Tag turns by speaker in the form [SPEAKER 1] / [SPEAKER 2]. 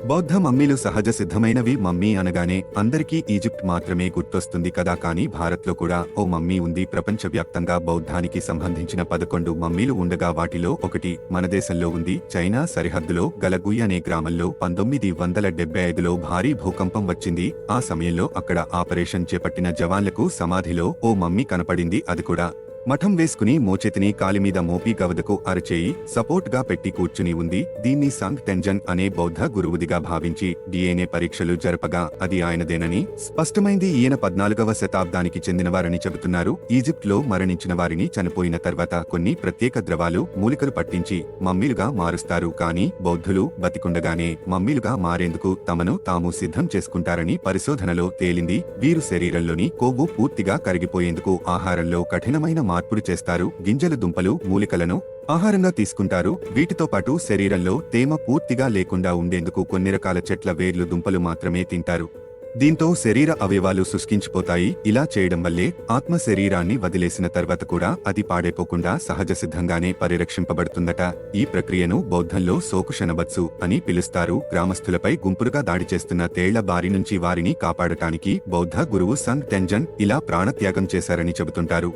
[SPEAKER 1] బౌద్ధ మమ్మీలు సహజ సిద్ధమైనవి. మమ్మీ అనగానే అందరికీ ఈజిప్ట్ మాత్రమే గుర్తొస్తుంది కదా, కానీ భారత్లో కూడా ఓ మమ్మీ ఉంది. ప్రపంచవ్యాప్తంగా బౌద్ధానికి సంబంధించిన 11 మమ్మీలు ఉండగా వాటిలో ఒకటి మన దేశంలో ఉంది. చైనా సరిహద్దులో గల గుయ్ అనే గ్రామంలో 1975లో భారీ భూకంపం వచ్చింది. ఆ సమయంలో అక్కడ ఆపరేషన్ చేపట్టిన జవాన్లకు సమాధిలో ఓ మమ్మీ కనపడింది. అది కూడా మఠం వేసుకుని మోచేతిని కాలిమీద మోపి గవదకు అరచేయి సపోర్ట్ గా పెట్టి కూర్చుని ఉంది. దీన్ని సంగ్ టెంజన్ అనే బౌద్ధ గురువుదిగా భావించి డిఎన్ఏ పరీక్షలు జరపగా అది ఆయనదేనని స్పష్టమైంది. ఈయన 14వ శతాబ్దానికి చెందినవారని చెబుతున్నారు. ఈజిప్ట్ లో మరణించిన వారిని చనిపోయిన తర్వాత కొన్ని ప్రత్యేక ద్రవాలు మూలికలు పట్టించి మమ్మీలుగా మారుస్తారు. కానీ బౌద్ధులు బతికుండగానే మమ్మీలుగా మారేందుకు తమను తాము సిద్ధం చేసుకుంటారని పరిశోధనలో తేలింది. వీరు శరీరంలోని కొవ్వు పూర్తిగా కరిగిపోయేందుకు ఆహారంలో కఠినమైన మార్పులు చేస్తారు. గింజలు దుంపలు మూలికలను ఆహారంగా తీసుకుంటారు. వీటితో పాటు శరీరంలో తేమ పూర్తిగా లేకుండా ఉండేందుకు కొన్ని రకాల చెట్ల వేర్లు దుంపలు మాత్రమే తింటారు. దీంతో శరీర అవయవాలు శుష్కించిపోతాయి. ఇలా చేయడం వల్లే ఆత్మ శరీరాన్ని వదిలేసిన తర్వాత కూడా అది పాడైపోకుండా సహజ సిద్ధంగానే పరిరక్షింపబడుతుందట. ఈ ప్రక్రియను బౌద్ధంలో సోకుషనబత్సు అని పిలుస్తారు. గ్రామస్తులపై గుంపులుగా దాడి చేస్తున్న తేళ్ల బారి నుంచి వారిని కాపాడటానికి బౌద్ధ గురువు సంగ్ టెంజన్ ఇలా ప్రాణత్యాగం చేశారని చెబుతుంటారు.